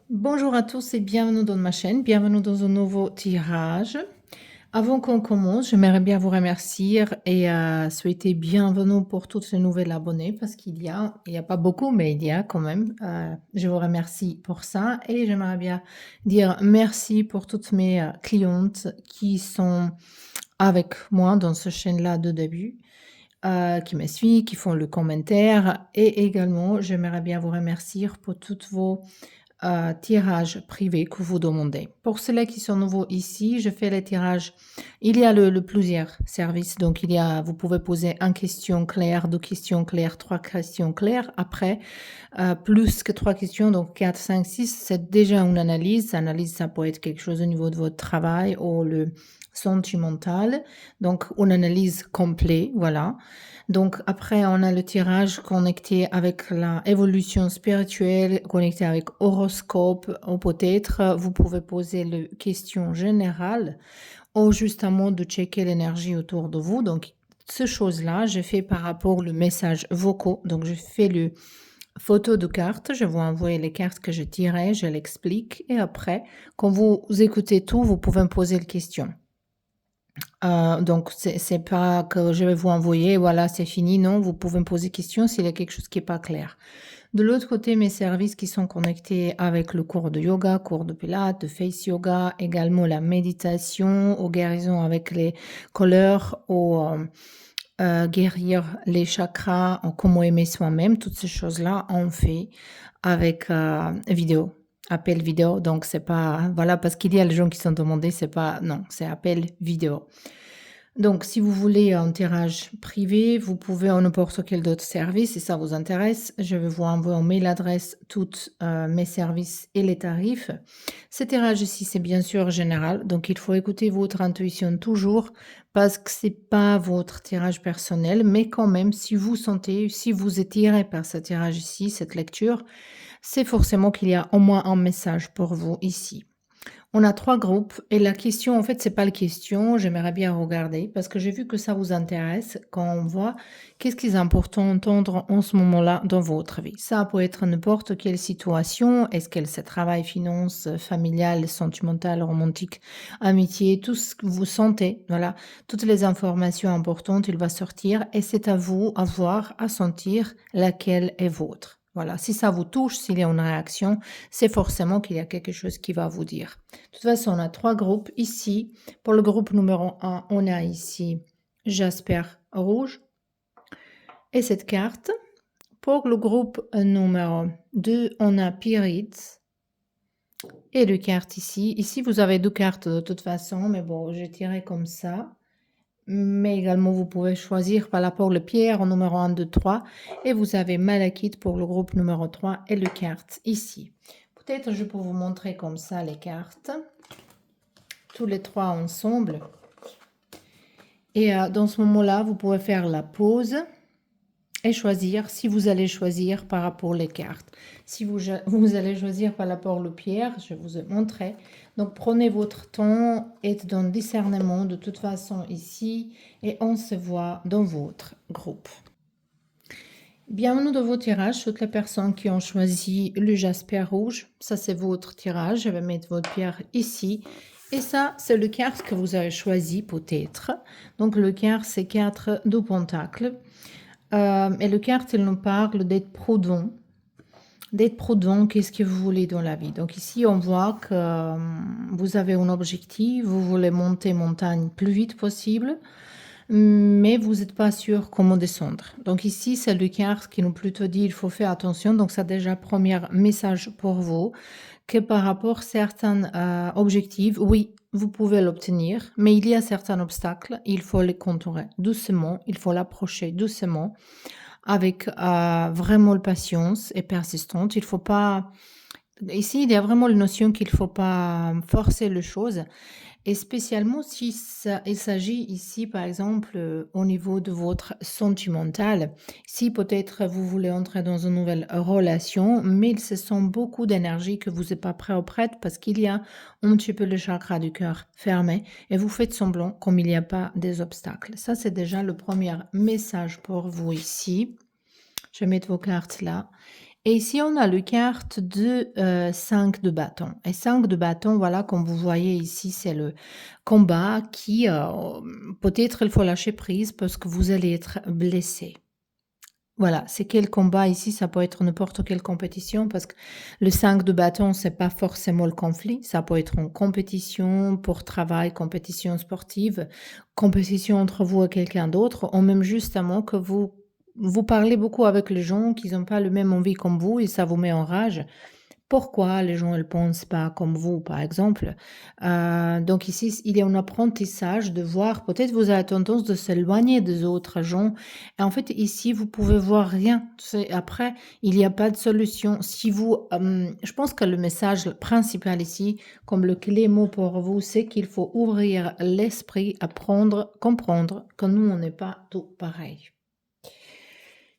Bonjour à tous et bienvenue dans ma chaîne, bienvenue dans un nouveau tirage. Avant qu'on commence, j'aimerais bien vous remercier et souhaiter bienvenue pour toutes les nouvelles abonnés parce qu'il y a pas beaucoup, mais il y a quand même. Je vous remercie pour ça et j'aimerais bien dire merci pour toutes mes clientes qui sont avec moi dans ce chaîne-là de début, qui me suivent, qui font le commentaire et également j'aimerais bien vous remercier pour toutes vos tirage privé que vous demandez. Pour ceux qui sont nouveaux ici, je fais les tirages. Il y a le plusieurs services. Donc, vous pouvez poser une question claire, deux questions claires, trois questions claires. Après, plus que trois questions, donc 4, 5, 6, c'est déjà une analyse. L'analyse, ça peut être quelque chose au niveau de votre travail ou le sentimental. Donc, une analyse complète, voilà. Donc après, on a le tirage connecté avec la évolution spirituelle, connecté avec horoscope, ou peut-être vous pouvez poser les questions générales ou justement de checker l'énergie autour de vous. Donc, ce chose-là, je fais par rapport au message vocaux. Donc, je fais le photo de carte, je vous envoie les cartes que je tirais, je l'explique et après, quand vous écoutez tout, vous pouvez me poser les questions. Donc c'est pas que je vais vous envoyer, voilà, c'est fini. Non, vous pouvez me poser question s'il y a quelque chose qui est pas clair. De l'autre côté, mes services qui sont connectés avec le cours de yoga, cours de pilates, de face yoga, également la méditation, aux guérisons avec les couleurs, guérir les chakras, comment aimer soi-même, toutes ces choses-là, on fait avec vidéo, appel vidéo. Donc c'est pas, voilà, parce qu'il y a les gens qui sont demandés, c'est pas, non, c'est appel vidéo. Donc, si vous voulez un tirage privé, vous pouvez en n'importe quel d'autre service, si ça vous intéresse. Je vais vous envoyer en mail adresse tous mes services et les tarifs. Ce tirage ici, c'est bien sûr général, donc il faut écouter votre intuition toujours parce que c'est pas votre tirage personnel, mais quand même, si vous sentez, si vous êtes tiré par ce tirage ici, cette lecture, c'est forcément qu'il y a au moins un message pour vous ici. On a 3 groupes et la question, en fait, c'est pas la question, j'aimerais bien regarder parce que j'ai vu que ça vous intéresse quand on voit qu'est-ce qui est important d'entendre en ce moment-là dans votre vie. Ça peut être n'importe quelle situation, est-ce qu'elle c'est travail, finance, familial, sentimental, romantique, amitié, tout ce que vous sentez, voilà, toutes les informations importantes, il va sortir et c'est à vous à voir, à sentir laquelle est vôtre. Voilà, si ça vous touche, s'il y a une réaction, c'est forcément qu'il y a quelque chose qui va vous dire. De toute façon, on a 3 groupes ici. Pour le groupe numéro 1, on a ici Jasper rouge et cette carte. Pour le groupe numéro 2, on a Pyrite et deux cartes ici. Ici, vous avez 2 cartes de toute façon, mais bon, je tiré comme ça. Mais également, vous pouvez choisir par rapport le pierre au numéro 1, 2, 3. Et vous avez Malachite pour le groupe numéro 3 et le carte ici. Peut-être je peux vous montrer comme ça les cartes. Tous les 3 ensemble. Et dans ce moment-là, vous pouvez faire la pause et choisir si vous allez choisir par rapport les cartes. Si vous allez choisir par rapport le pierre, je vous ai montré. Donc prenez votre temps, êtes dans le discernement de toute façon ici et on se voit dans votre groupe. Bienvenue dans vos tirages, toutes les personnes qui ont choisi le jasper rouge. Ça, c'est votre tirage. Je vais mettre votre pierre ici. Et ça, c'est le carte que vous avez choisi peut-être. Donc, le carte, c'est 4 de pentacles. Et le carte, il nous parle d'être prudent. D'être prudent, qu'est-ce que vous voulez dans la vie. Donc, ici, on voit que vous avez un objectif. Vous voulez monter montagne plus vite possible. Mais vous n'êtes pas sûr comment descendre. Donc ici, c'est le carte qui nous plutôt dit il faut faire attention. Donc ça déjà premier message pour vous que par rapport à certains objectifs, oui, vous pouvez l'obtenir, mais il y a certains obstacles, il faut les contourer doucement, il faut l'approcher doucement avec vraiment la patience et persistante. Il faut pas ici, il y a vraiment la notion qu'il faut pas forcer les choses et spécialement si il s'agit ici, par exemple, au niveau de votre sentimental. Si peut-être vous voulez entrer dans une nouvelle relation, mais il se sent beaucoup d'énergie que vous n'êtes pas prêt ou prête parce qu'il y a un petit peu le chakra du cœur fermé et vous faites semblant comme il n'y a pas des obstacles. Ça, c'est déjà le premier message pour vous ici. Je vais mettre vos cartes là. Et ici, on a le carte de 5 de bâton. Et 5 de bâton, voilà, comme vous voyez ici, c'est le combat qui, peut-être il faut lâcher prise parce que vous allez être blessé. Voilà, c'est quel combat ici, ça peut être n'importe quelle compétition parce que le 5 de bâton, c'est pas forcément le conflit, ça peut être une compétition pour travail, compétition sportive, compétition entre vous et quelqu'un d'autre, ou même justement que vous parlez beaucoup avec les gens qui n'ont pas le même envie comme vous et ça vous met en rage. Pourquoi les gens ne pensent pas comme vous, par exemple? Donc ici, il y a un apprentissage de voir peut-être vous avez tendance de s'éloigner des autres gens et en fait, ici, vous pouvez voir rien. C'est après, il y a pas de solution. Si vous, je pense que le message principal ici, comme le clé mot pour vous, c'est qu'il faut ouvrir l'esprit, apprendre, comprendre que nous, on n'est pas tout pareil.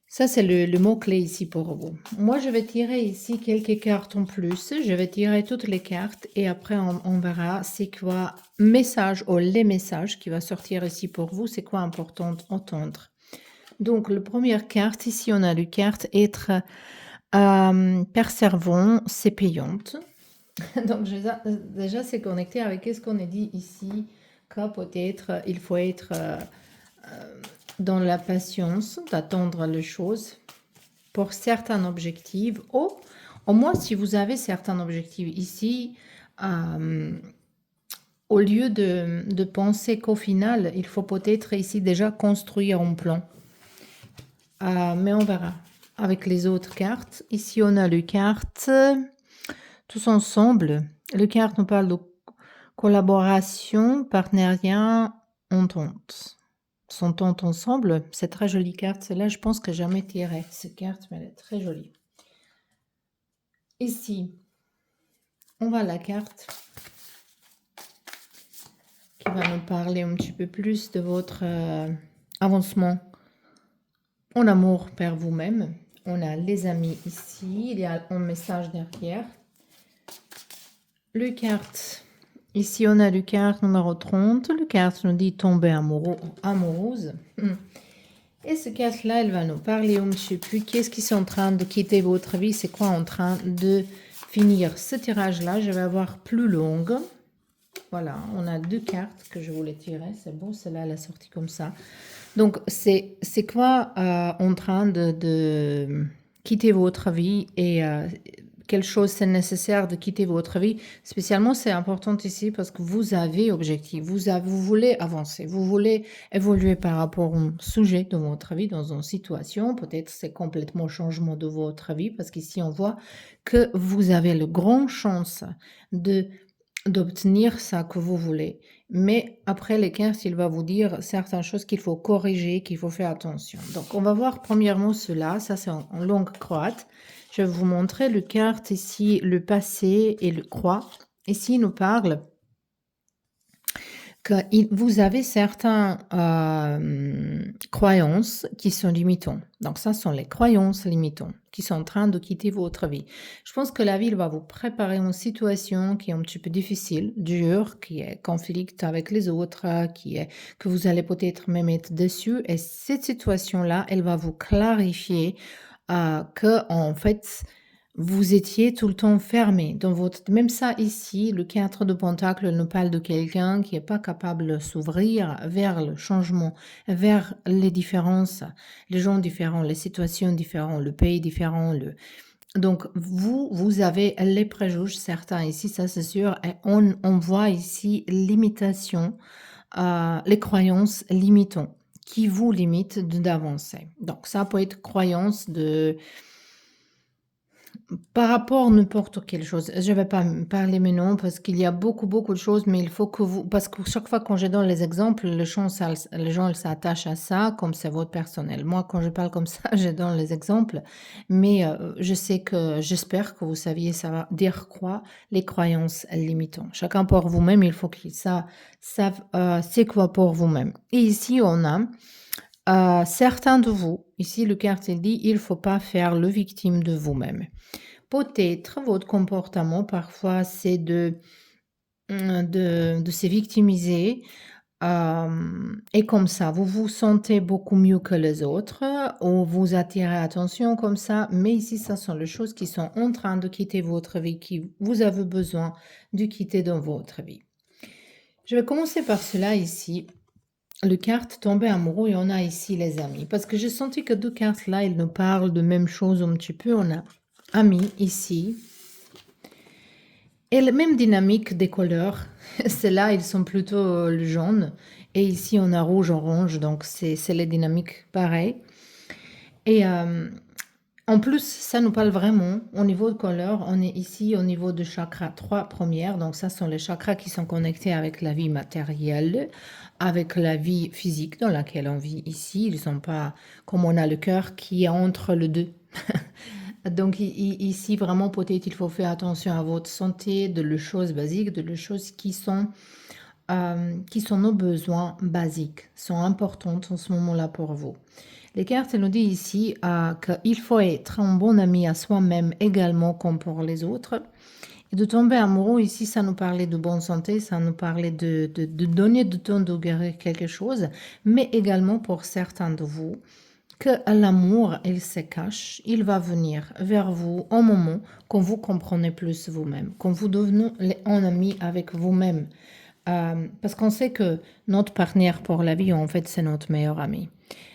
Ça, c'est le mot-clé ici pour vous. Moi, je vais tirer ici quelques cartes en plus. Je vais tirer toutes les cartes et après, on verra c'est quoi message ou les messages qui va sortir ici pour vous. C'est quoi important d'entendre. Donc, la première carte, ici, on a la carte être persévérant, c'est payante. Donc, déjà, c'est connecté avec ce qu'on a dit ici, que peut-être il faut être dans la patience d'attendre les choses pour certains objectifs, ou au moins si vous avez certains objectifs ici, au lieu de penser qu'au final, il faut peut-être ici déjà construire un plan. Mais on verra avec les autres cartes. Ici, on a les cartes tous ensemble. Les cartes nous parlent de collaboration, partenariat, entente. S'entendent ensemble. C'est très jolie carte. Celle-là, je pense que j'ai jamais tiré cette carte, mais elle est très jolie. Ici, on va à la carte qui va nous parler un petit peu plus de votre avancement en amour vers vous-même. On a les amis ici. Il y a un message derrière. Le carte. Ici, on a le carte numéro 30. Le carte nous dit tomber amoureux ou amoureuse. Et ce carte-là, elle va nous parler un petit peu qu'est-ce qui est en train de quitter votre vie, c'est quoi en train de finir. Ce tirage-là, je vais avoir plus longue. Voilà, on a 2 cartes que je voulais tirer. C'est bon, celle-là, elle est sortie comme ça. Donc, c'est quoi en train de quitter votre vie et quelle chose c'est nécessaire de quitter votre vie. Spécialement, c'est important ici parce que vous avez objectif, vous voulez avancer, vous voulez évoluer par rapport à un sujet de votre vie, dans une situation. Peut-être c'est complètement changement de votre vie parce qu'ici, on voit que vous avez le grand chance d'obtenir ça que vous voulez. Mais après les cartes, il va vous dire certaines choses qu'il faut corriger, qu'il faut faire attention. Donc, on va voir premièrement cela. Ça, c'est en langue croate. Je vais vous montrer le carte ici, le passé et le croix. Ici, il nous parle que vous avez certaines croyances qui sont limitantes. Donc, ça sont les croyances limitantes qui sont en train de quitter votre vie. Je pense que la vie va vous préparer une situation qui est un petit peu difficile, dure, qui est conflicte avec les autres, que vous allez peut-être même être déçu. Et cette situation-là, elle va vous clarifier que, en fait, vous étiez tout le temps fermé dans votre... Même ça ici, le 4 de Pentacle nous parle de quelqu'un qui n'est pas capable de s'ouvrir vers le changement, vers les différences, les gens différents, les situations différentes, le pays différent. Donc, vous avez les préjugés, certains ici, ça c'est sûr, et on voit ici l'imitation, les croyances limitantes qui vous limitent d'avancer. Donc, ça peut être croyance de... Par rapport à n'importe quelle chose, je vais pas parler maintenant parce qu'il y a beaucoup, beaucoup de choses, mais il faut que vous parce que chaque fois quand je donne les exemples, les gens s'attachent à ça comme c'est votre personnel. Moi, quand je parle comme ça, je donne les exemples, mais j'espère que vous saviez ça va dire quoi? Les croyances limitantes. Chacun pour vous-même, il faut qu'il savent, c'est quoi pour vous-même. Et ici, on a, certains de vous, ici le carte il dit: «Il faut pas faire le victime de vous-même». Peut-être votre comportement parfois c'est de se victimiser Et comme ça, vous vous sentez beaucoup mieux que les autres, ou vous attirez attention comme ça. Mais ici, ça sont les choses qui sont en train de quitter votre vie, qui vous avez besoin de quitter dans votre vie. Je vais commencer par cela ici. Le carte tomber amoureux et on a ici les amis. Parce que j'ai senti que 2 cartes là, ils nous parlent de même chose un petit peu. On a amis ici. Et la même dynamique des couleurs. Ceux-là, ils sont plutôt le jaune. Et ici, on a rouge-orange. Donc, c'est les dynamiques pareilles. Et en plus, ça nous parle vraiment au niveau de couleur. On est ici au niveau de chakra 3 premières. Donc, ça sont les chakras qui sont connectés avec la vie matérielle, avec la vie physique dans laquelle on vit ici. Ils sont pas comme on a le cœur qui est entre les deux. Donc ici, vraiment, peut-être, il faut faire attention à votre santé, de les choses basiques, de les choses qui sont nos besoins basiques, sont importantes en ce moment-là pour vous. Les cartes nous disent ici qu'il faut être un bon ami à soi-même également comme pour les autres. Et de tomber amoureux, ici, ça nous parlait de bonne santé, ça nous parlait de donner du temps de guérir quelque chose, mais également pour certains de vous, que l'amour, il se cache, il va venir vers vous au moment quand vous comprenez plus vous-même, quand vous devenez un ami avec vous-même. Parce qu'on sait que notre partenaire pour la vie, en fait, c'est notre meilleur ami.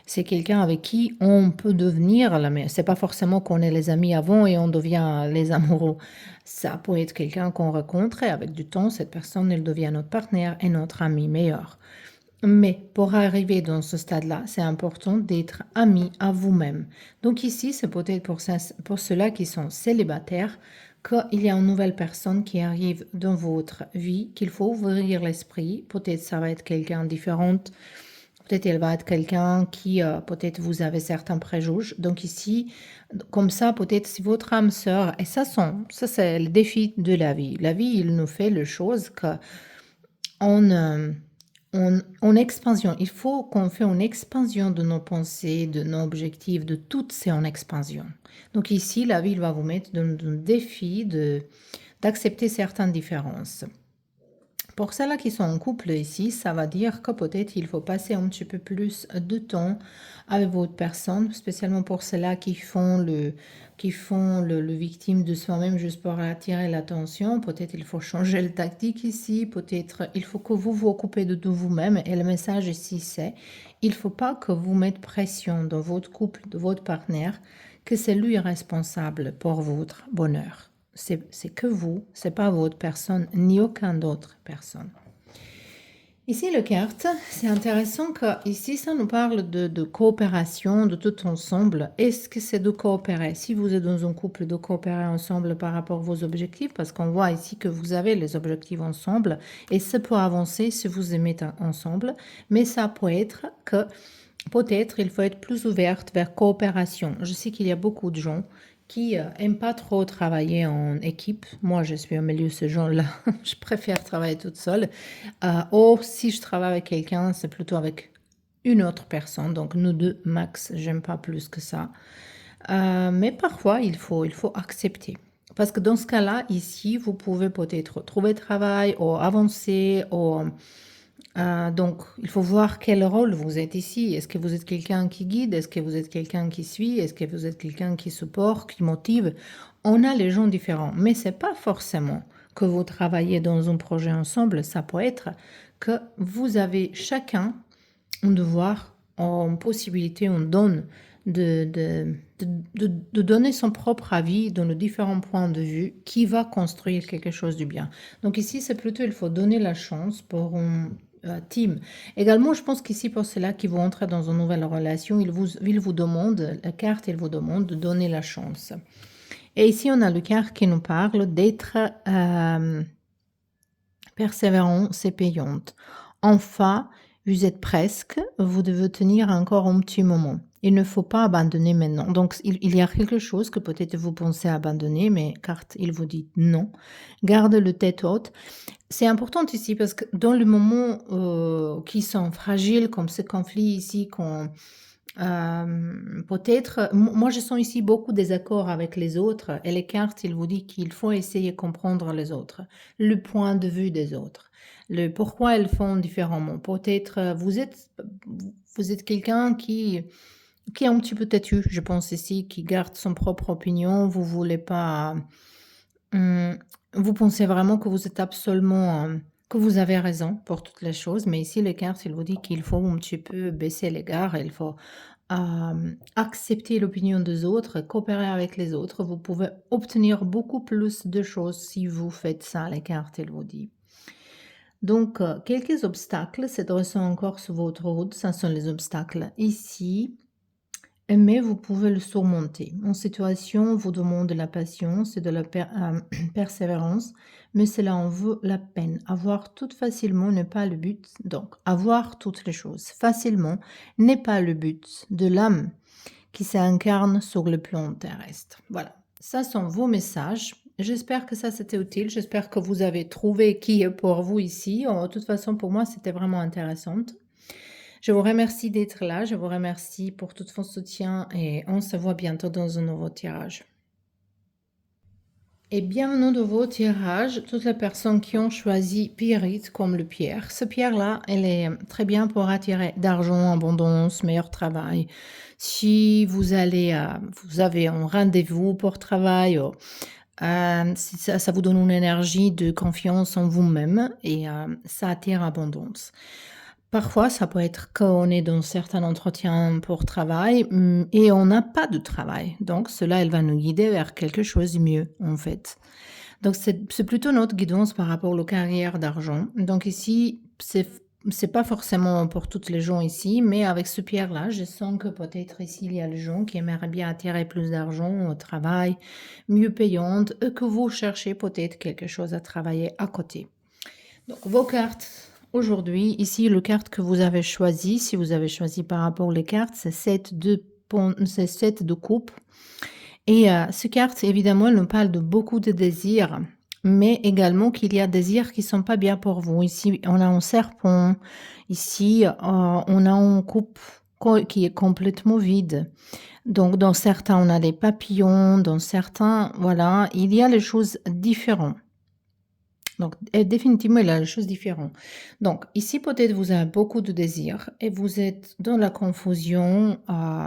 C'est quelqu'un avec qui on peut devenir l'ami. C'est pas forcément qu'on est les amis avant et on devient les amoureux. Ça peut être quelqu'un qu'on rencontre et avec du temps, cette personne, elle devient notre partenaire et notre ami meilleur. Mais pour arriver dans ce stade-là, c'est important d'être ami à vous-même. Donc ici, c'est peut-être pour ceux-là qui sont célibataires qu'il y a une nouvelle personne qui arrive dans votre vie, qu'il faut ouvrir l'esprit. Peut-être ça va être quelqu'un de différent. Peut-être elle va être quelqu'un qui, peut-être vous avez certains préjugés. Donc ici, comme ça, peut-être si votre âme sœur, et ça c'est le défi de la vie. La vie, il nous fait les choses que en expansion. Il faut qu'on fait une expansion de nos pensées, de nos objectifs, de toutes ces en expansion. Donc ici, la vie va vous mettre dans un défi d'accepter certaines différences. Pour celles qui sont en couple ici, ça va dire que peut-être il faut passer un petit peu plus de temps avec votre personne, spécialement pour celles qui font le victime de soi-même juste pour attirer l'attention. Peut-être il faut changer le tactique ici, peut-être il faut que vous vous occupez de vous-même. Et le message ici, c'est il ne faut pas que vous mettez pression dans votre couple, de votre partenaire, que c'est lui responsable pour votre bonheur. C'est que vous, c'est pas votre personne, ni aucune autre personne. Ici, le carte, c'est intéressant que ici, ça nous parle de coopération, de tout ensemble. Est-ce que c'est de coopérer? Si vous êtes dans un couple, de coopérer ensemble par rapport à vos objectifs, parce qu'on voit ici que vous avez les objectifs ensemble, et ça peut avancer si vous aimez ensemble, mais ça peut être que peut-être il faut être plus ouverte vers coopération. Je sais qu'il y a beaucoup de gens qui n'aiment pas trop travailler en équipe. Moi, je suis au milieu de ce genre-là. Je préfère travailler toute seule. Ou si je travaille avec quelqu'un, c'est plutôt avec une autre personne. Donc, nous deux, max, j'aime pas plus que ça. Mais parfois, il faut accepter. Parce que dans ce cas-là, ici, vous pouvez peut-être trouver travail ou avancer ou donc, il faut voir quel rôle vous êtes ici. Est-ce que vous êtes quelqu'un qui guide? Est-ce que vous êtes quelqu'un qui suit? Est-ce que vous êtes quelqu'un qui supporte, qui motive? On a les gens différents, mais c'est pas forcément que vous travaillez dans un projet ensemble. Ça peut être que vous avez chacun un devoir, une possibilité, on donne de donner son propre avis dans les différents points de vue qui va construire quelque chose du bien. Donc ici, c'est plutôt, il faut donner la chance pour un team. Également, je pense qu'ici, pour ceux-là qui vont entrer dans une nouvelle relation, il vous demande, la carte, il vous demande de donner la chance. Et ici, on a le carte qui nous parle d'être persévérant, c'est payante. Enfin, vous êtes presque, vous devez tenir encore un petit moment. Il ne faut pas abandonner maintenant. Donc, il y a quelque chose que peut-être vous pensez abandonner, mais carte, il vous dit non. Garde le tête haute. C'est important ici parce que dans le moment qui sont fragiles, comme ce conflit ici, Peut-être, moi je sens ici beaucoup désaccord avec les autres et les cartes, il vous dit qu'il faut essayer de comprendre les autres, le point de vue des autres, le pourquoi elles font différemment. Peut-être, vous êtes quelqu'un qui est un petit peu têtu, je pense ici, qui garde son propre opinion. Vous voulez pas, mmh, vous pensez vraiment que vous êtes absolument, que vous avez raison pour toutes les choses, mais ici les cartes, il vous dit qu'il faut un petit peu baisser les gardes, il faut, accepter l'opinion des autres, coopérer avec les autres. Vous pouvez obtenir beaucoup plus de choses si vous faites ça, les cartes, il vous dit. Donc, quelques obstacles se dressant encore sur votre route, ça sont les obstacles ici, mais vous pouvez le surmonter. Une situation vous demande de la patience et de la persévérance, mais cela en vaut la peine. Avoir tout facilement n'est pas le but. Donc, avoir toutes les choses facilement n'est pas le but de l'âme qui s'incarne sur le plan terrestre. Voilà, ça sont vos messages. J'espère que ça c'était utile. J'espère que vous avez trouvé qui est pour vous ici. De toute façon, pour moi, c'était vraiment intéressant. Je vous remercie d'être là, je vous remercie pour tout votre soutien et on se voit bientôt dans un nouveau tirage. Et bienvenue dans vos tirages, toutes les personnes qui ont choisi Pyrite comme le pierre. Ce pierre-là, elle est très bien pour attirer d'argent, abondance, meilleur travail. Si vous allez, vous avez un rendez-vous pour travail, si ça vous donne une énergie de confiance en vous-même et ça attire abondance. Parfois, ça peut être qu'on est dans certains entretiens pour travail, et on n'a pas de travail. Donc cela, elle va nous guider vers quelque chose de mieux, en fait. Donc c'est plutôt notre guidance par rapport aux carrières d'argent. Donc ici, c'est pas forcément pour toutes les gens ici, mais avec ce pierre-là, je sens que peut-être ici, il y a les gens qui aimeraient bien attirer plus d'argent au travail, mieux payante, et que vous cherchez peut-être quelque chose à travailler à côté. Donc, vos cartes aujourd'hui, ici, le carte que vous avez choisi, si vous avez choisi par rapport aux cartes, c'est 7 c'est 7 de coupe. Et ce carte, évidemment, elle nous parle de beaucoup de désirs, mais également qu'il y a des désirs qui sont pas bien pour vous. Ici, on a un serpent. Ici, on a une coupe qui est complètement vide. Donc, dans certains, on a des papillons. Dans certains, voilà, il y a les choses différentes. Donc, définitivement, il a des choses différentes. Donc, ici, peut-être vous avez beaucoup de désirs et vous êtes dans la confusion.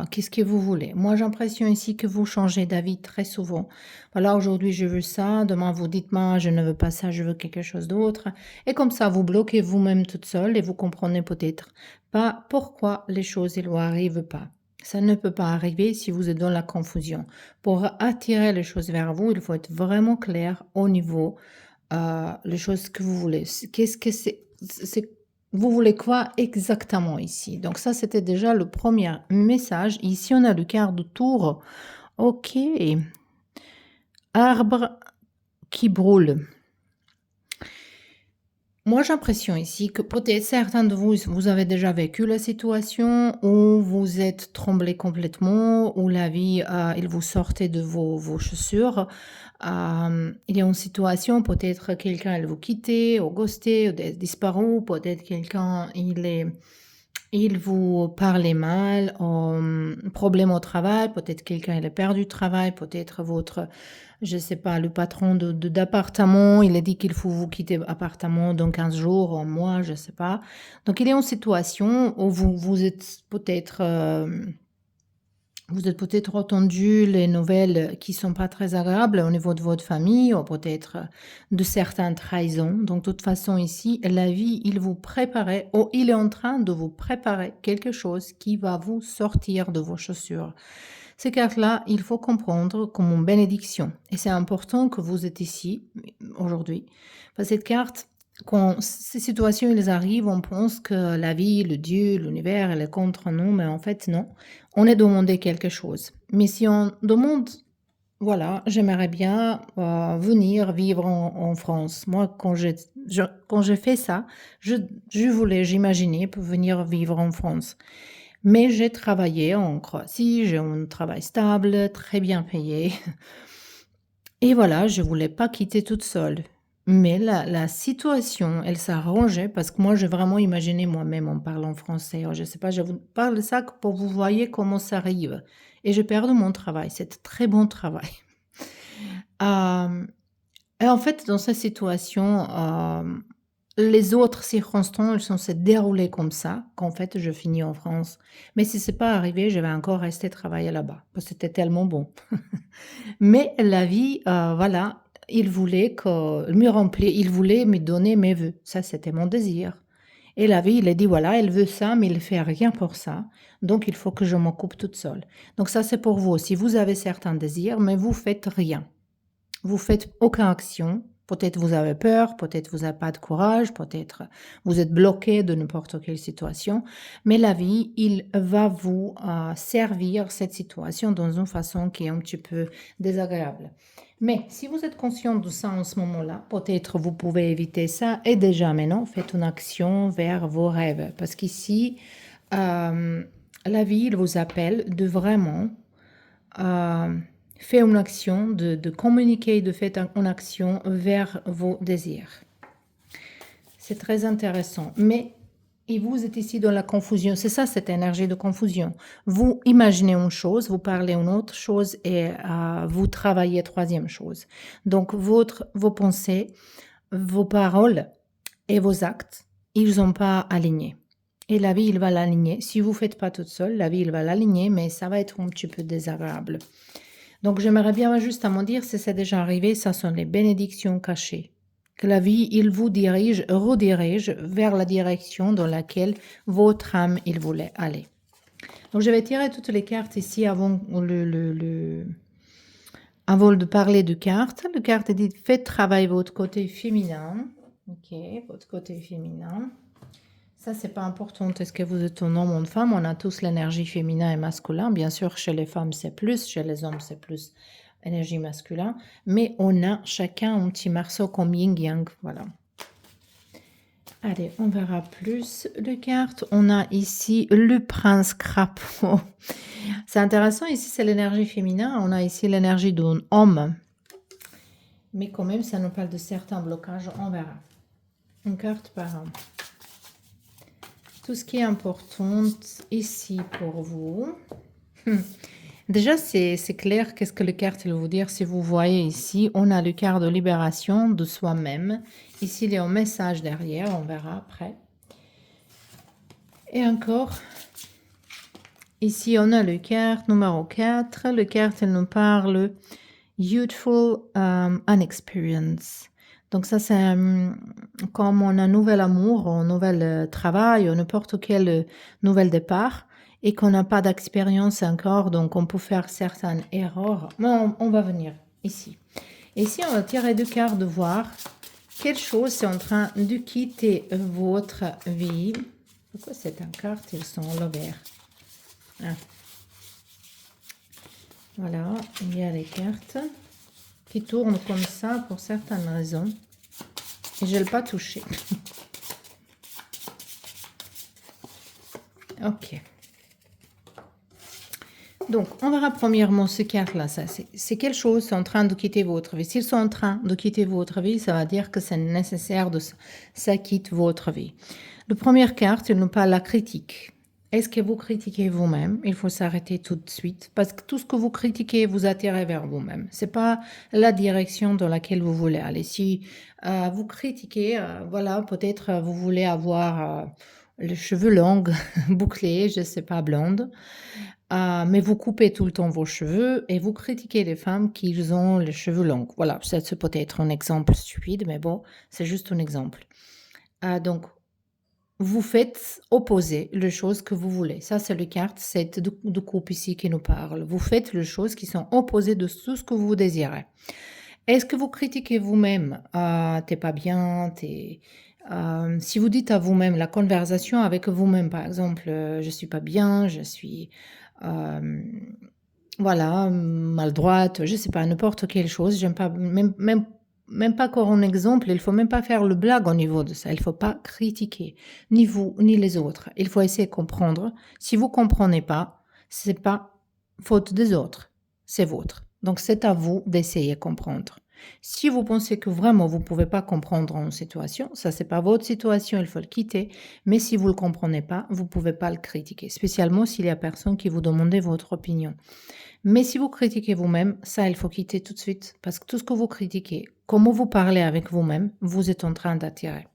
Qu'est-ce que vous voulez? Moi, j'ai l'impression ici que vous changez d'avis très souvent. Voilà, aujourd'hui, je veux ça. Demain, vous dites, moi, je ne veux pas ça, je veux quelque chose d'autre. Et comme ça, vous bloquez vous-même toute seule et vous comprenez peut-être pas pourquoi les choses ne arrivent pas. Ça ne peut pas arriver si vous êtes dans la confusion. Pour attirer les choses vers vous, il faut être vraiment clair au niveau les choses que vous voulez. Qu'est-ce que c'est vous voulez quoi exactement ici? Donc ça, c'était déjà le premier message. Ici, on a le quart de tour. OK. Arbre qui brûle. Moi, j'ai l'impression ici que peut-être certains de vous, vous avez déjà vécu la situation où vous êtes tremblé complètement, où la vie, il vous sortait de vos chaussures. Il y a une situation, peut-être quelqu'un, elle vous quittait, ou ghosté, ou disparu, peut-être quelqu'un, il vous parlait mal, problème au travail, peut-être quelqu'un il a perdu le travail, peut-être votre, je sais pas, le patron d'appartement, il a dit qu'il faut vous quitter l'appartement dans 15 jours, un mois, je sais pas. Donc il y a une situation où vous êtes peut-être, vous êtes peut-être entendu les nouvelles qui sont pas très agréables au niveau de votre famille ou peut-être de certaines trahisons. Donc, de toute façon, ici, la vie, il vous préparait ou il est en train de vous préparer quelque chose qui va vous sortir de vos chaussures. Ces cartes-là, il faut comprendre comme une bénédiction. Et c'est important que vous êtes ici aujourd'hui. Parce que cette carte, quand ces situations elles arrivent, on pense que la vie, le Dieu, l'univers, elle est contre nous, mais en fait, non. On est demandé quelque chose. Mais si on demande, voilà, j'aimerais bien venir vivre en France. Moi, quand j'ai fait ça, je voulais, j'imaginais pour venir vivre en France. Mais j'ai travaillé en Croatie, j'ai un travail stable, très bien payé. Et voilà, je voulais pas quitter toute seule. Mais la situation, elle s'arrangeait parce que moi, j'ai vraiment imaginé moi-même en parlant français. Alors, je sais pas, je vous parle de ça que pour vous voyez comment ça arrive et j'ai perdu mon travail. C'était très bon travail. Hem Et en fait, dans cette situation, les autres circonstances, elles sont se dérouler comme ça, qu'en fait, je finis en France. Mais si c'est pas arrivé, je vais encore rester travailler là-bas, parce que c'était tellement bon. Mais la vie, voilà, il voulait me donner mes vœux. Ça, c'était mon désir. Et la vie, il a dit: «Voilà, elle veut ça, mais il fait rien pour ça, donc il faut que je m'occupe toute seule». Donc ça, c'est pour vous aussi. Vous avez certains désirs, mais vous faites rien. Vous faites aucune action. Peut-être vous avez peur, peut-être vous avez pas de courage, peut-être vous êtes bloqué de n'importe quelle situation, mais la vie, il va vous, servir cette situation dans une façon qui est un petit peu désagréable. Mais si vous êtes conscient de ça en ce moment-là, peut-être vous pouvez éviter ça et déjà maintenant, faites une action vers vos rêves. Parce qu'ici, la vie, il vous appelle de vraiment, heu faire une action, de communiquer, de faire une action vers vos désirs. C'est très intéressant. Mais et vous êtes ici dans la confusion. C'est ça, cette énergie de confusion. Vous imaginez une chose, vous parlez une autre chose et vous travaillez troisième chose. Donc, vos pensées, vos paroles et vos actes, ils n'ont pas aligné. Et la vie, il va l'aligner. Si vous ne faites pas toute seule, la vie, il va l'aligner, mais ça va être un petit peu désagréable. Donc j'aimerais bien justement dire, si c'est déjà arrivé, ça sont les bénédictions cachées. Que la vie, il vous redirige vers la direction dans laquelle votre âme, il voulait aller. Donc je vais tirer toutes les cartes ici avant de parler de cartes. Le carte dit, faites travailler votre côté féminin. Ok, votre côté féminin. Ça, c'est pas important. Est-ce que vous êtes un homme ou une femme? On a tous l'énergie féminin et masculin. Bien sûr, chez les femmes, c'est plus. Chez les hommes, c'est plus énergie masculin. Mais on a chacun un petit morceau comme yin-yang. Voilà. Allez, on verra plus de cartes. On a ici le prince crapaud. C'est intéressant. Ici, c'est l'énergie féminin. On a ici l'énergie d'un homme. Mais quand même, ça nous parle de certains blocages. On verra. Une carte par an. Tout ce qui est important ici pour vous. Déjà, c'est clair qu'est-ce que le carte il vous dire. Si vous voyez ici, on a le carte de libération de soi-même. Ici, il y a un message derrière, on verra après. Et encore, ici, on a le carte numéro 4. Le carte, il nous parle Youthful Unexperience. Donc ça, c'est comme on a un nouvel amour, un nouvel travail, ou n'importe quel nouvel départ, et qu'on n'a pas d'expérience encore, donc on peut faire certaines erreurs. Mais on va venir ici. Ici, on va tirer deux cartes de voir quelle chose c'est en train de quitter votre vie. Pourquoi c'est une carte? Ils sont l'envers. Ah. Voilà, il y a les cartes qui tournent comme ça pour certaines raisons. Et je ne l'ai pas touché. Ok. Donc, on verra premièrement ce carte-là. C'est quelque chose qui est en train de quitter votre vie. S'ils sont en train de quitter votre vie, ça va dire que c'est nécessaire de ça quitte votre vie. La première carte, elle nous parle de la critique. Est-ce que vous critiquez vous-même? Il faut s'arrêter tout de suite parce que tout ce que vous critiquez vous attirez vers vous-même. C'est pas la direction dans laquelle vous voulez aller. Si vous critiquez, voilà, peut-être vous voulez avoir les cheveux longs, bouclés, je sais pas, blondes, mais vous coupez tout le temps vos cheveux et vous critiquez les femmes qui ont les cheveux longs. Voilà, ça peut être un exemple stupide, mais bon, c'est juste un exemple. Donc, vous faites opposer les choses que vous voulez. Ça, c'est le carte, c'est de coupe ici qui nous parle. Vous faites les choses qui sont opposées de tout ce que vous désirez. Est-ce que vous critiquez vous-même? T'es pas bien, si vous dites à vous-même la conversation avec vous-même, par exemple, je suis pas bien, je suis, euh, voilà, maladroite, je sais pas, n'importe quelle chose. J'aime pas, même pas encore un exemple. Il faut même pas faire le blague au niveau de ça. Il faut pas critiquer, ni vous, ni les autres. Il faut essayer de comprendre. Si vous comprenez pas, c'est pas faute des autres, c'est vôtre. Donc c'est à vous d'essayer de comprendre. Si vous pensez que vraiment vous ne pouvez pas comprendre une situation, ça c'est pas votre situation, il faut le quitter. Mais si vous le comprenez pas, vous pouvez pas le critiquer, spécialement s'il y a personne qui vous demande votre opinion. Mais si vous critiquez vous-même, ça il faut quitter tout de suite parce que tout ce que vous critiquez, comment vous parlez avec vous-même, vous êtes en train d'attirer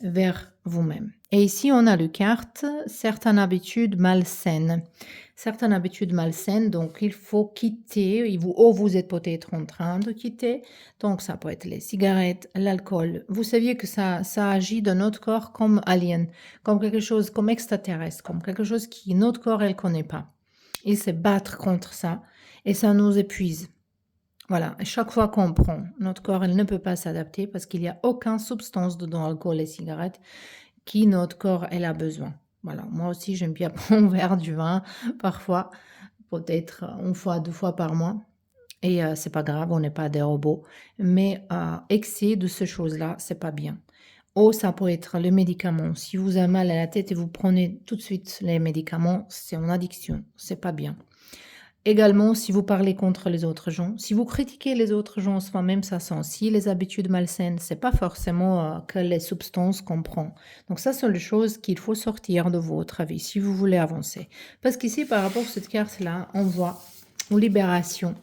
vers vous-même. Et ici, on a le carte, certaines habitudes malsaines. Certaines habitudes malsaines, donc il faut quitter, ou vous êtes peut-être en train de quitter, donc ça peut être les cigarettes, l'alcool. Vous saviez que ça agit dans notre corps comme alien, comme quelque chose, comme extraterrestre, comme quelque chose qui notre corps, elle connaît pas. Il se battre contre ça et ça nous épuise. Voilà, et chaque fois qu'on prend, notre corps, il ne peut pas s'adapter parce qu'il n'y a aucune substance dedans, alcool et cigarettes, qui notre corps, elle a besoin. Voilà, moi aussi, j'aime bien prendre un verre du vin, parfois, peut-être une fois, 2 fois par mois. Et c'est pas grave, on n'est pas des robots. Mais excès de ces choses-là, c'est pas bien. Ou ça peut être le médicament. Si vous avez mal à la tête et vous prenez tout de suite les médicaments, c'est une addiction, c'est pas bien. Également, si vous parlez contre les autres gens, si vous critiquez les autres gens soi-même, ça sent aussi les habitudes malsaines. C'est pas forcément que les substances qu'on prend. Donc ça, sont les choses qu'il faut sortir de votre vie si vous voulez avancer. Parce qu'ici, par rapport à cette carte-là, on voit une libération.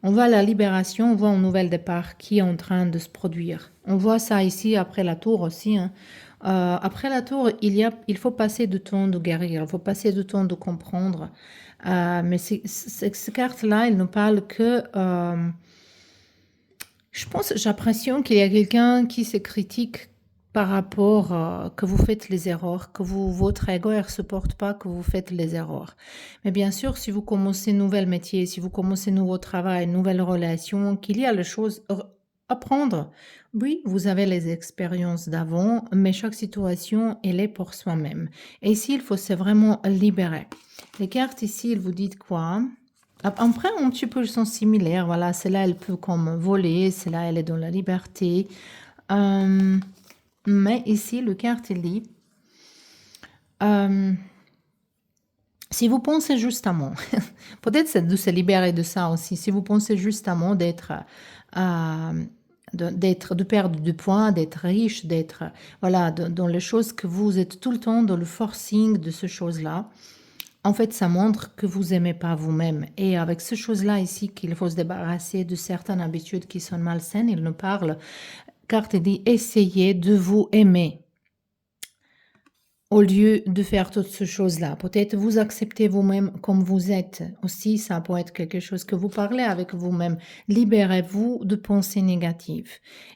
On voit la libération, on voit un nouvel départ qui est en train de se produire. On voit ça ici après la tour aussi, hein. Après la tour, il faut passer du temps de guérir, il faut passer du temps de comprendre. Mais ces cartes-là, elles ne parlent que... je pense, j'ai l'impression qu'il y a quelqu'un qui se critique par rapport que vous faites les erreurs, que votre ego ne supporte pas que vous faites les erreurs. Mais bien sûr, si vous commencez un nouvel métier, si vous commencez un nouveau travail, une nouvelle relation, qu'il y a les choses à apprendre. Oui, vous avez les expériences d'avant, mais chaque situation, elle est pour soi-même. Et ici, il faut se vraiment libérer. Les cartes ici, ils vous disent quoi? Après, un petit peu, ils sont similaires. Voilà, celle-là, elle peut comme voler, celle-là, elle est dans la liberté. Euh, mais ici, le carte, il dit, euh, si vous pensez justement, peut-être c'est de se libérer de ça aussi, si vous pensez justement euh, de perdre du poids, d'être riche, d'être, voilà, dans les choses que vous êtes tout le temps dans le forcing de ces choses-là, en fait, ça montre que vous aimez pas vous-même. Et avec ces choses-là ici, qu'il faut se débarrasser de certaines habitudes qui sont malsaines, il nous parle, carte dit, essayez de vous aimer au lieu de faire toutes ces choses-là. Peut-être vous acceptez vous-même comme vous êtes. Aussi, ça peut être quelque chose que vous parlez avec vous-même. Libérez-vous de pensées négatives.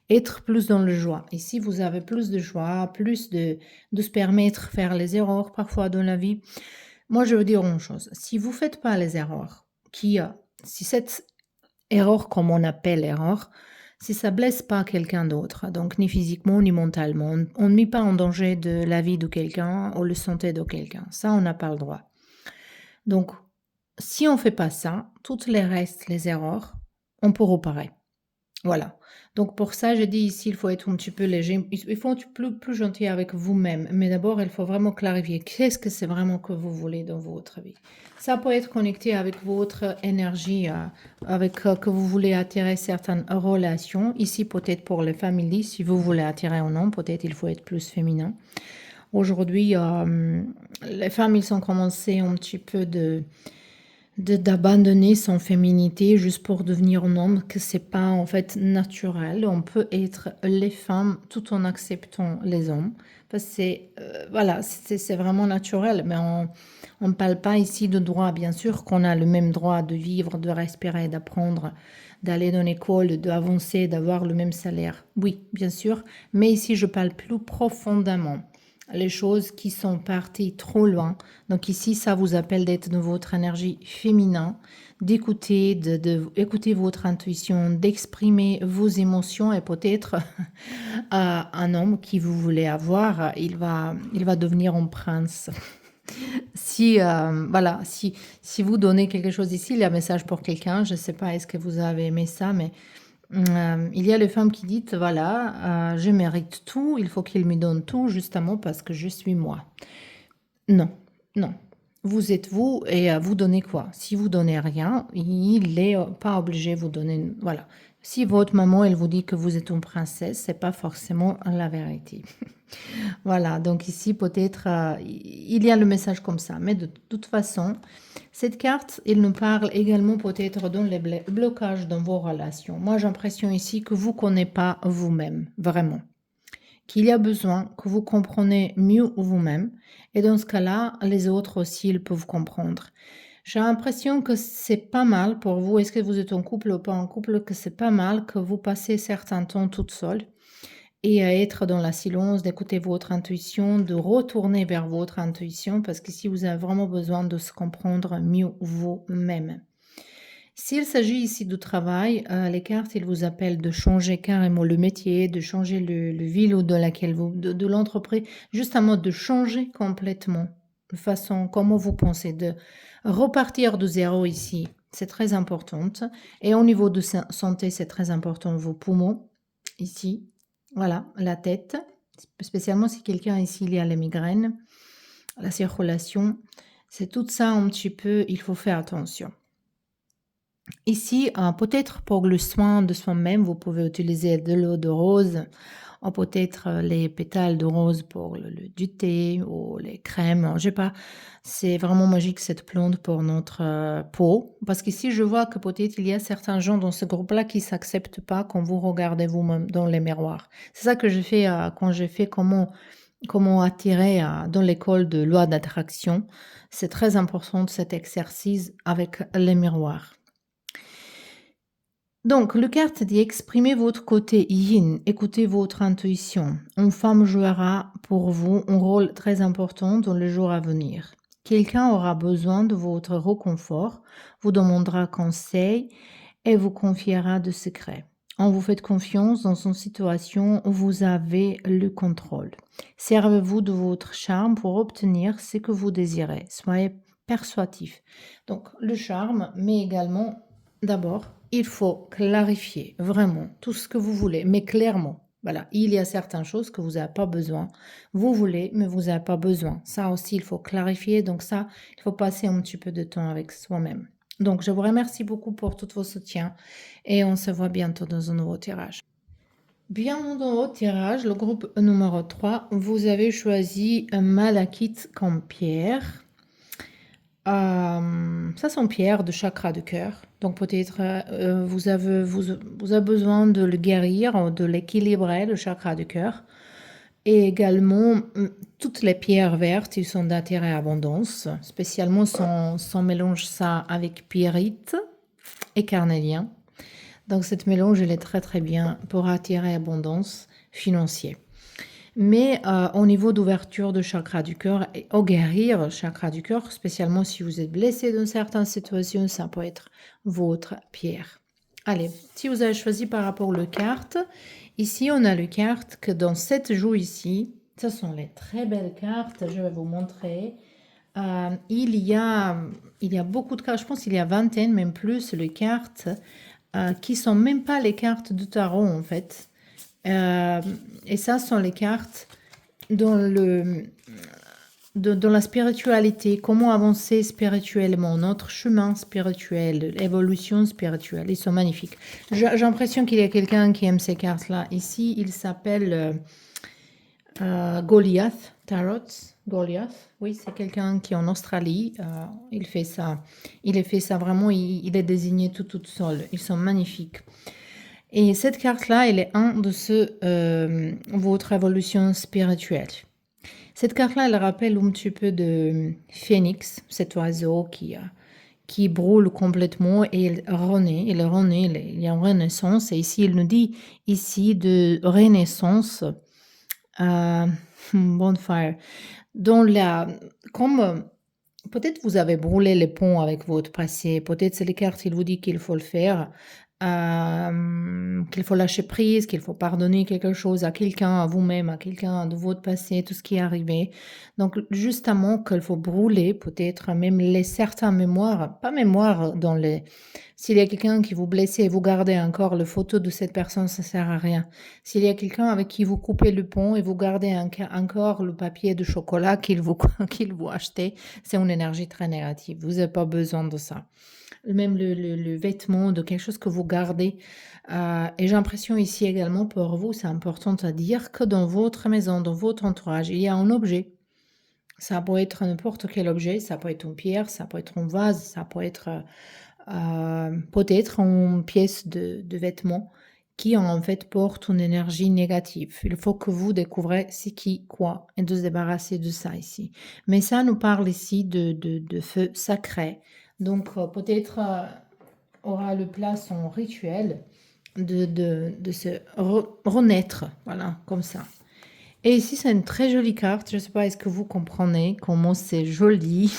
Être plus dans le joie. Ici, vous avez plus de joie, plus de se permettre de faire les erreurs parfois dans la vie. Moi, je veux dire une chose. Si vous faites pas les erreurs, si cette erreur, comme on appelle erreur, si ça blesse pas quelqu'un d'autre, donc ni physiquement ni mentalement, on ne met pas en danger de la vie de quelqu'un ou la santé de quelqu'un. Ça, on n'a pas le droit. Donc, si on fait pas ça, toutes les restes, les erreurs, on peut réparer. Voilà. Donc pour ça, je dis ici, il faut être un petit peu léger. Il faut être plus gentil avec vous-même. Mais d'abord, il faut vraiment clarifier qu'est-ce que c'est vraiment que vous voulez dans votre vie. Ça peut être connecté avec votre énergie, avec que vous voulez attirer certaines relations. Ici, peut-être pour les familles, si vous voulez attirer un homme, peut-être il faut être plus féminin. Aujourd'hui, les femmes, ils ont commencé un petit peu d'abandonner son féminité juste pour devenir un homme, que c'est pas en fait naturel. On peut être les femmes tout en acceptant les hommes. Parce que voilà, c'est vraiment naturel. Mais on ne parle pas ici de droit. Bien sûr qu'on a le même droit de vivre, de respirer, d'apprendre, d'aller dans l'école, d'avancer, d'avoir le même salaire. Oui, bien sûr. Mais ici, je parle plus profondément les choses qui sont parties trop loin. Donc ici, ça vous appelle d'être dans votre énergie féminin, d'écouter, écouter votre intuition, d'exprimer vos émotions et peut-être un homme qui vous voulez avoir, il va devenir un prince. Si, voilà, si vous donnez quelque chose ici, il y a un message pour quelqu'un, je ne sais pas, est-ce que vous avez aimé ça, mais il y a les femmes qui disent, voilà, je mérite tout, il faut qu'il me donne tout justement parce que je suis moi. Non, non. Vous êtes vous et vous donnez quoi? Si vous donnez rien, il n'est pas obligé de vous donner. Voilà. Si votre maman, elle vous dit que vous êtes une princesse, c'est pas forcément la vérité. Voilà, donc ici, peut-être, il y a le message comme ça. Mais de toute façon, cette carte, il nous parle également peut-être dans les blocages dans vos relations. Moi, j'ai l'impression ici que vous ne connaissez pas vous-même, vraiment. Qu'il y a besoin que vous compreniez mieux vous-même. Et dans ce cas-là, les autres aussi, ils peuvent comprendre. J'ai l'impression que c'est pas mal pour vous, est-ce que vous êtes en couple ou pas en couple, que c'est pas mal que vous passez certains temps toute seule et à être dans la silence, d'écouter votre intuition, de retourner vers votre intuition, parce que si vous avez vraiment besoin de se comprendre mieux vous-même. S'il s'agit ici du travail, les cartes, ils vous appellent de changer carrément le métier, de changer le ville de laquelle de l'entreprise, justement de changer complètement de façon, comment vous pensez, de repartir de zéro ici. C'est très important. Et au niveau de santé, c'est très important, vos poumons, ici. Voilà, la tête, spécialement si quelqu'un ici, il y a les migraines, la circulation. C'est tout ça un petit peu, il faut faire attention. Ici, peut-être pour le soin de soi-même, vous pouvez utiliser de l'eau de rose ou peut-être les pétales de rose pour du thé ou les crèmes. Je sais pas, c'est vraiment magique cette plante pour notre peau. Parce qu'ici, je vois que peut-être il y a certains gens dans ce groupe-là qui s'acceptent pas quand vous regardez vous-même dans les miroirs. C'est ça que j'ai fait quand j'ai fait comment attirer dans l'école de loi d'attraction. C'est très important cet exercice avec les miroirs. Donc, le carte dit exprimez votre côté yin, écoutez votre intuition. Une femme jouera pour vous un rôle très important dans les jours à venir. Quelqu'un aura besoin de votre réconfort, vous demandera conseil et vous confiera de secrets. On vous fait confiance dans une situation où vous avez le contrôle. Servez-vous de votre charme pour obtenir ce que vous désirez. Soyez persuasif. Donc, le charme, mais également, d'abord, il faut clarifier vraiment tout ce que vous voulez, mais clairement. Voilà, il y a certaines choses que vous n'avez pas besoin. Vous voulez, mais vous n'avez pas besoin. Ça aussi, il faut clarifier. Donc ça, il faut passer un petit peu de temps avec soi-même. Donc, je vous remercie beaucoup pour tous vos soutiens et on se voit bientôt dans un nouveau tirage. Bien dans le nouveau tirage, le groupe numéro 3, vous avez choisi un malachite comme pierre. Ça sont pierres de chakra de cœur. Donc peut-être vous avez besoin de le guérir, de l'équilibrer, le chakra du cœur. Et également, toutes les pierres vertes, ils sont d'attirer abondance. Spécialement, si on mélange ça avec pyrite et carnélien. Donc cette mélange, elle est très très bien pour attirer abondance financière. Mais au niveau d'ouverture de chakra du cœur et au guérir le chakra du cœur, spécialement si vous êtes blessé dans certaines situations, ça peut être votre pierre. Allez, si vous avez choisi par rapport aux cartes, ici on a les cartes que dans 7 jours ici, ce sont les très belles cartes, je vais vous montrer. Il y a beaucoup de cartes, je pense qu'il y a vingtaine, même plus, les cartes qui sont même pas les cartes de tarot en fait. Et ça sont les cartes dans la spiritualité, comment avancer spirituellement, notre chemin spirituel, l'évolution spirituelle. Ils sont magnifiques. J'ai l'impression qu'il y a quelqu'un qui aime ces cartes-là. Ici, il s'appelle Goliath Tarot. Goliath, oui, c'est quelqu'un qui est en Australie. Il fait ça. Il a fait ça vraiment. Il est désigné tout seul. Ils sont magnifiques. Et cette carte-là, elle est un de votre évolution spirituelle. Cette carte-là, elle rappelle un petit peu de Phénix, cet oiseau qui brûle complètement et il renaît. Il y a une renaissance. Et ici, il nous dit ici de renaissance, bonfire. Comme peut-être vous avez brûlé les ponts avec votre passé, peut-être c'est les cartes, il vous dit qu'il faut le faire. Qu'il faut lâcher prise, qu'il faut pardonner quelque chose à quelqu'un, à vous-même, à quelqu'un de votre passé, tout ce qui est arrivé. Donc, justement, qu'il faut brûler peut-être même certaines mémoires, pas mémoire s'il y a quelqu'un qui vous blesse et vous gardez encore la photo de cette personne, ça sert à rien. S'il y a quelqu'un avec qui vous coupez le pont et vous gardez encore le papier de chocolat qu'il vous achetez, c'est une énergie très négative. Vous n'avez pas besoin de ça. même le vêtement, de quelque chose que vous gardez. Et j'ai l'impression ici également pour vous, c'est important à dire que dans votre maison, dans votre entourage, il y a un objet. Ça peut être n'importe quel objet, ça peut être une pierre, ça peut être un vase, ça peut être peut-être une pièce de vêtement qui en fait porte une énergie négative. Il faut que vous découvrez c'est qui, quoi, et de se débarrasser de ça ici. Mais ça nous parle ici de feu sacré. Donc peut-être aura le place en rituel de se renaître, voilà, comme ça. Et ici, c'est une très jolie carte. Je ne sais pas, est-ce que vous comprenez comment c'est joli?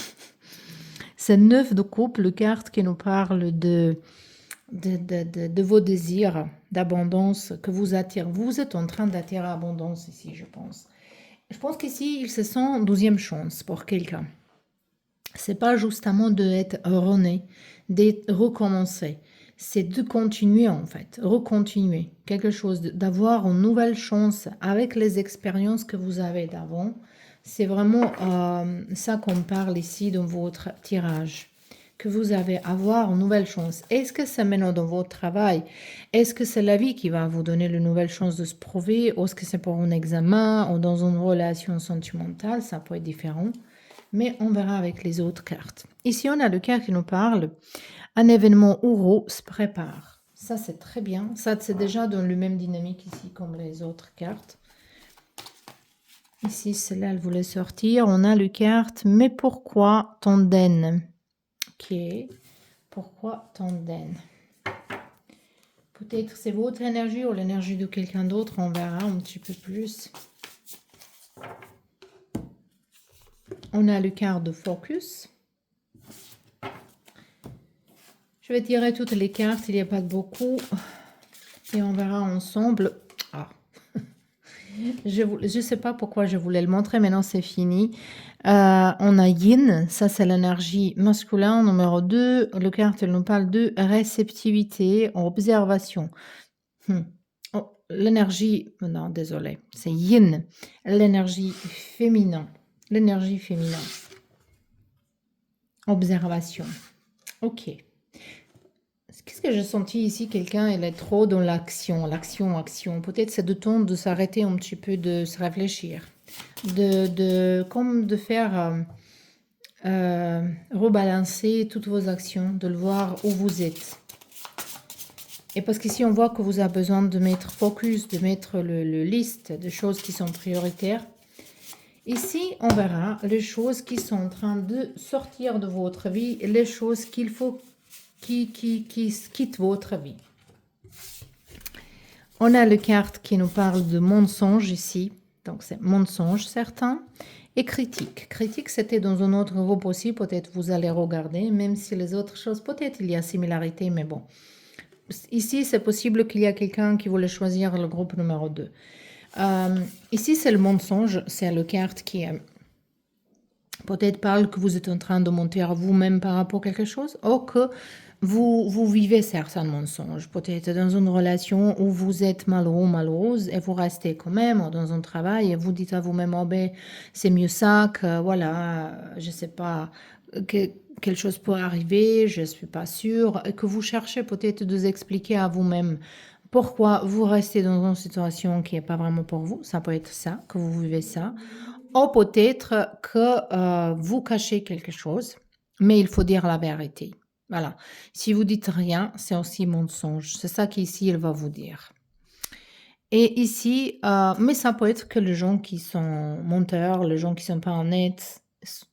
C'est 9 de couple, carte qui nous parle de vos désirs, d'abondance que vous attirez. Vous êtes en train d'attirer abondance ici, je pense. Je pense qu'ici, il se sent 12e chance pour quelqu'un. C'est pas justement d'être rené, d'être recommencé. C'est de continuer en fait, recontinuer quelque chose, d'avoir une nouvelle chance avec les expériences que vous avez d'avant. C'est vraiment ça qu'on parle ici dans votre tirage, que vous avez avoir une nouvelle chance. Est-ce que c'est maintenant dans votre travail? Est-ce que c'est la vie qui va vous donner une nouvelle chance de se prouver? Ou est-ce que c'est pour un examen ou dans une relation sentimentale? Ça peut être différent. Mais on verra avec les autres cartes. Ici, on a le carte qui nous parle. Un événement heureux se prépare. Ça, c'est très bien. Ça, c'est déjà dans le même dynamique ici comme les autres cartes. Ici, celle-là, elle voulait sortir. On a le carte. Mais pourquoi tant d'haine? Ok. Pourquoi tant d'haine? Peut-être c'est votre énergie ou l'énergie de quelqu'un d'autre. On verra un petit peu plus. On a le carte de focus. Je vais tirer toutes les cartes, il n'y a pas beaucoup. Et on verra ensemble. Ah. Je ne sais pas pourquoi je voulais le montrer, maintenant c'est fini. On a Yin, ça c'est l'énergie masculine. Numéro 2, le carte nous parle de réceptivité, observation. Oh, l'énergie, non désolé, c'est Yin, l'énergie féminin. L'énergie féminin. Observation. Ok. Qu'est-ce que j'ai senti ici? Quelqu'un, il est trop dans l'action, l'action, action. Peut-être c'est de temps de s'arrêter un petit peu, de se réfléchir. Comme de faire rebalancer toutes vos actions, de le voir où vous êtes. Et parce qu'ici, on voit que vous avez besoin de mettre focus, de mettre le liste de choses qui sont prioritaires. Ici, on verra les choses qui sont en train de sortir de votre vie, les choses qu'il faut qui quittent votre vie. On a le carte qui nous parle de mensonge ici. Donc, c'est mensonge certain. Et critique. Critique, c'était dans un autre groupe aussi. Peut-être vous allez regarder, même si les autres choses, peut-être il y a similarité, mais bon. Ici, c'est possible qu'il y a quelqu'un qui voulait choisir le groupe numéro 2. Ici, c'est le mensonge. C'est le carte qui peut-être parle que vous êtes en train de monter à vous-même par rapport à quelque chose, ou que vous vivez certains mensonges. Peut-être dans une relation où vous êtes malheureux, malheureuse, et vous restez quand même, ou dans un travail, et vous dites à vous-même, oh ben, c'est mieux ça que, voilà, je sais pas, que quelque chose peut arriver, je suis pas sûre, et que vous cherchez peut-être de vous expliquer à vous-même pourquoi vous restez dans une situation qui n'est pas vraiment pour vous. Ça peut être ça, que vous vivez ça. Ou peut-être que vous cachez quelque chose, mais il faut dire la vérité. Voilà. Si vous dites rien, c'est aussi mensonge. C'est ça qu'ici, il va vous dire. Et ici, mais ça peut être que les gens qui sont menteurs, les gens qui sont pas honnêtes,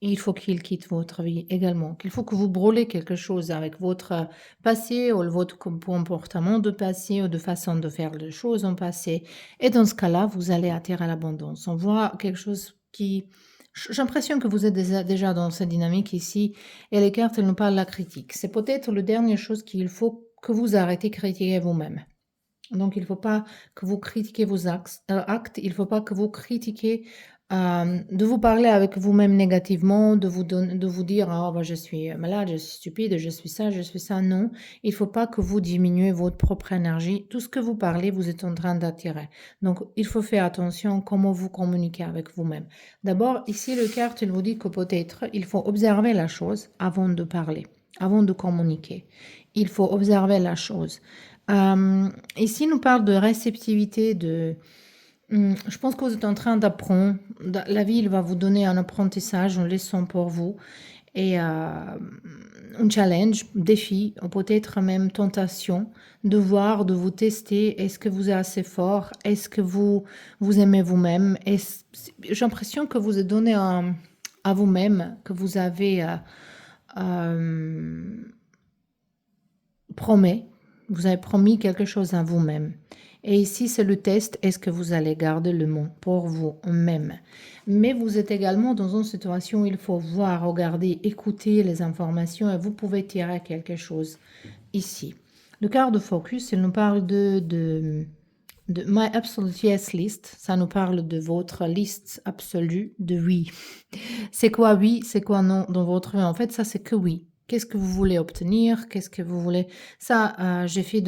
il faut qu'ils quittent votre vie également. Qu'il faut que vous brûlez quelque chose avec votre passé ou votre comportement de passé ou de façon de faire les choses en passé. Et dans ce cas-là, vous allez attirer l'abondance. On voit quelque chose qui... J'ai l'impression que vous êtes déjà dans cette dynamique ici. Et les cartes, elles nous parlent de la critique. C'est peut-être la dernière chose qu'il faut que vous arrêtez de critiquer vous-même. Donc, il ne faut pas que vous critiquez vos actes, il ne faut pas que vous critiquez, de vous parler avec vous-même négativement, de vous dire, ah, bah, je suis malade, je suis stupide, je suis ça, je suis ça. Non, il ne faut pas que vous diminuez votre propre énergie. Tout ce que vous parlez, vous êtes en train d'attirer. Donc, il faut faire attention à comment vous communiquez avec vous-même. D'abord, ici, le carte, il vous dit que peut-être il faut observer la chose avant de parler. avant de communiquer. Il faut observer la chose. Ici, nous parle de réceptivité, je pense que vous êtes en train d'apprendre. La vie, il va vous donner un apprentissage, une leçon pour vous et un challenge, défi, ou peut-être même tentation de voir, de vous tester. Est-ce que vous êtes assez fort? Est-ce que vous aimez vous-même? J'ai l'impression que vous êtes donné à vous-même, que vous avez euh, promis, vous avez promis quelque chose à vous-même. Et ici, c'est le test, est-ce que vous allez garder le mot pour vous-même? Mais vous êtes également dans une situation où il faut voir, regarder, écouter les informations et vous pouvez tirer quelque chose ici. Le quart de focus, il nous parle de My Absolute Yes List. Ça nous parle de votre liste absolue de oui. C'est quoi oui, c'est quoi non dans votre vie? En fait, ça, c'est que oui. Qu'est-ce que vous voulez obtenir? Qu'est-ce que vous voulez? Ça, j'ai fait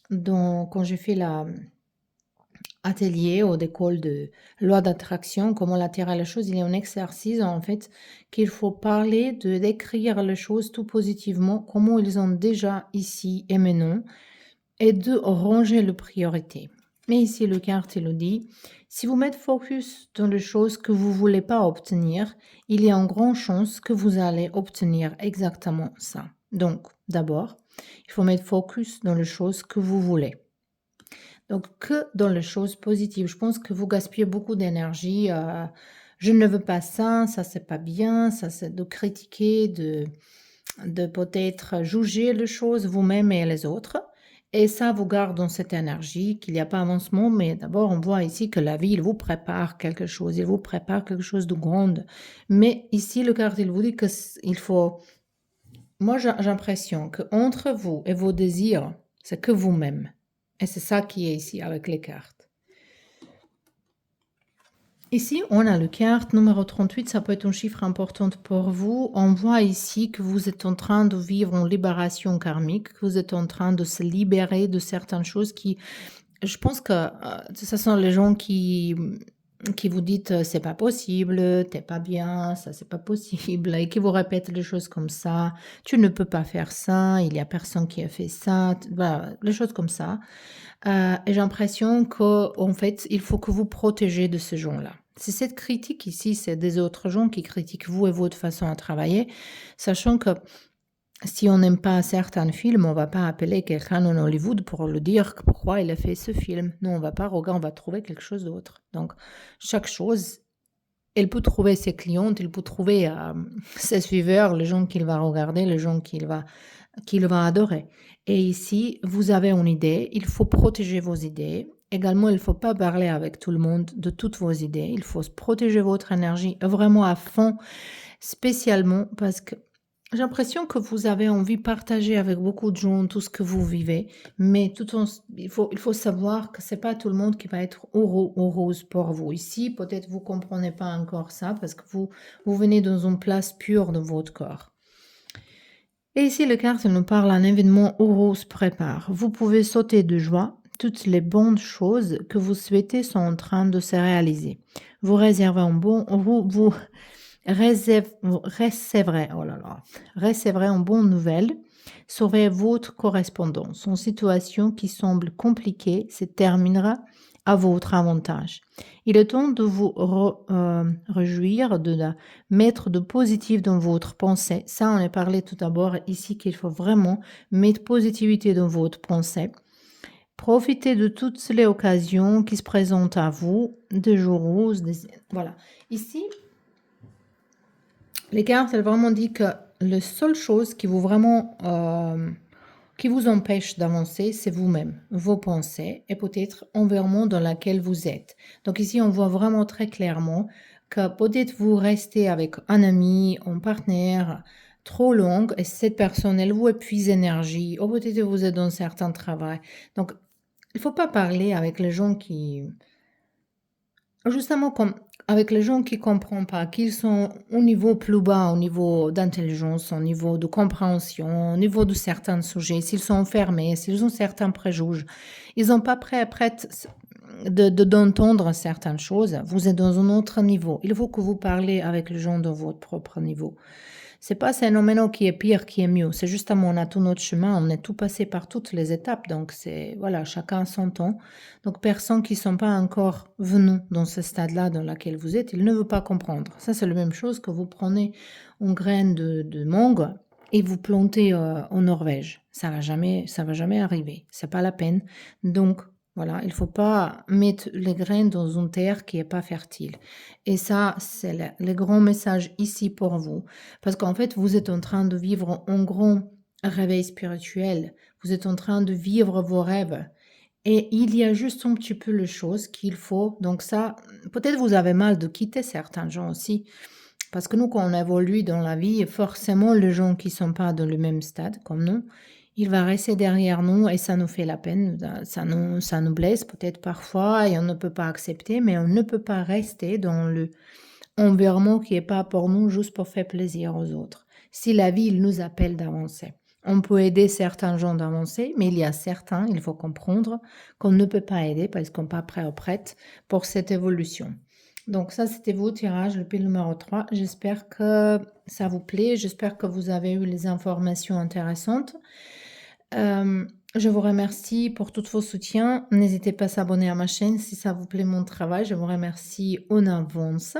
quand j'ai fait l'atelier ou d'école de loi d'attraction, comment l'attirer les choses, il y a un exercice en fait qu'il faut parler, d'écrire les choses tout positivement, comment ils ont déjà ici et maintenant, et de ranger les priorités. Mais ici, le carte, il nous dit, si vous mettez focus dans les choses que vous ne voulez pas obtenir, il y a une grande chance que vous allez obtenir exactement ça. Donc, d'abord, il faut mettre focus dans les choses que vous voulez. Donc, que dans les choses positives. Je pense que vous gaspillez beaucoup d'énergie. Je ne veux pas ça, ça c'est pas bien, ça c'est de critiquer, de peut-être juger les choses vous-même et les autres. Et ça vous garde dans cette énergie, qu'il n'y a pas avancement, mais d'abord on voit ici que la vie, il vous prépare quelque chose, il vous prépare quelque chose de grand. Mais ici, le carte, il vous dit qu'il faut... Moi, j'ai l'impression qu'entre vous et vos désirs, c'est que vous-même. Et c'est ça qui est ici avec les cartes. Ici, on a le carte numéro 38, ça peut être un chiffre important pour vous. On voit ici que vous êtes en train de vivre une libération karmique, que vous êtes en train de se libérer de certaines choses qui... Je pense que ce sont les gens qui vous disent c'est pas possible, t'es pas bien, ça c'est pas possible, et qui vous répètent les choses comme ça, tu ne peux pas faire ça, il y a personne qui a fait ça, voilà, les choses comme ça. Et j'ai l'impression qu'en fait, il faut que vous protégez de ces gens-là. Si cette critique ici, c'est des autres gens qui critiquent vous et votre façon à travailler, sachant que si on n'aime pas certains films, on va pas appeler quelqu'un en Hollywood pour lui dire pourquoi il a fait ce film. Non, on va pas regarder, on va trouver quelque chose d'autre. Donc, chaque chose, elle peut trouver ses clientes, elle peut trouver ses suiveurs, les gens qu'il va regarder, les gens qu'il va adorer. Et ici, vous avez une idée, il faut protéger vos idées. Également, il ne faut pas parler avec tout le monde de toutes vos idées. Il faut protéger votre énergie vraiment à fond, spécialement parce que j'ai l'impression que vous avez envie de partager avec beaucoup de gens tout ce que vous vivez, mais il faut savoir que c'est pas tout le monde qui va être heureux ou rose pour vous. Ici, peut-être vous comprenez pas encore ça parce que vous venez dans une place pure de votre corps. Et ici, le carte nous parle d'un événement heureux se prépare. Vous pouvez sauter de joie. Toutes les bonnes choses que vous souhaitez sont en train de se réaliser. Vous réservez vous recevrez une bonne nouvelle. Surveillez votre correspondance. Une situation qui semble compliquée se terminera à votre avantage. Il est temps de vous réjouir, de mettre de positif dans votre pensée. Ça, on a parlé tout d'abord ici qu'il faut vraiment mettre positivité dans votre pensée. Profitez de toutes les occasions qui se présentent à vous, des jours roses, voilà. Ici, les cartes, elles vraiment dit que la seule chose qui vous vraiment qui vous empêche d'avancer, c'est vous-même, vos pensées et peut-être l'environnement dans lequel vous êtes. Donc ici, on voit vraiment très clairement que peut-être vous restez avec un ami, un partenaire trop long et cette personne, elle vous épuise énergie, ou peut-être vous êtes dans certains travail. Donc, il ne faut pas parler avec les gens qui... Justement, comme avec les gens qui ne comprennent pas, qui sont au niveau plus bas, au niveau d'intelligence, au niveau de compréhension, au niveau de certains sujets, s'ils sont fermés, s'ils ont certains préjugés, ils n'ont pas prêt d'entendre certaines choses, vous êtes dans un autre niveau. Il faut que vous parlez avec les gens de votre propre niveau. C'est pas c'est un phénomène qui est pire, qui est mieux. C'est justement, on a tout notre chemin, on est tout passé par toutes les étapes. Donc, c'est, voilà, chacun son temps. Donc, personnes qui sont pas encore venues dans ce stade-là dans lequel vous êtes, ils ne veulent pas comprendre. Ça, c'est la même chose que vous prenez une graine de mangue et vous plantez en Norvège. Ça va jamais arriver. C'est pas la peine. Donc, voilà, il faut pas mettre les graines dans une terre qui est pas fertile. Et ça, c'est le grand message ici pour vous. Parce qu'en fait, vous êtes en train de vivre un grand réveil spirituel. Vous êtes en train de vivre vos rêves. Et il y a juste un petit peu les choses qu'il faut. Donc ça, peut-être vous avez mal de quitter certains gens aussi. Parce que nous, quand on évolue dans la vie, forcément, les gens qui sont pas dans le même stade comme nous, il va rester derrière nous et ça nous fait la peine. Ça nous blesse peut-être parfois et on ne peut pas accepter, mais on ne peut pas rester dans le environnement qui est pas pour nous, juste pour faire plaisir aux autres. Si la vie, il nous appelle d'avancer. On peut aider certains gens d'avancer, mais il y a certains, il faut comprendre, qu'on ne peut pas aider parce qu'on n'est pas prêt ou prête pour cette évolution. Donc ça, c'était vos tirages, le pile numéro 3. J'espère que ça vous plaît. J'espère que vous avez eu les informations intéressantes. Je vous remercie pour tous vos soutiens. N'hésitez pas à s'abonner à ma chaîne si ça vous plaît mon travail. Je vous remercie en avance.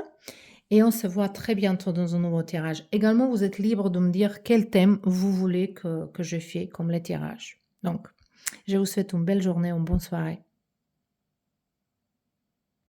Et on se voit très bientôt dans un nouveau tirage. Également, vous êtes libre de me dire quel thème vous voulez que je fasse comme les tirages. Donc, je vous souhaite une belle journée, une bonne soirée.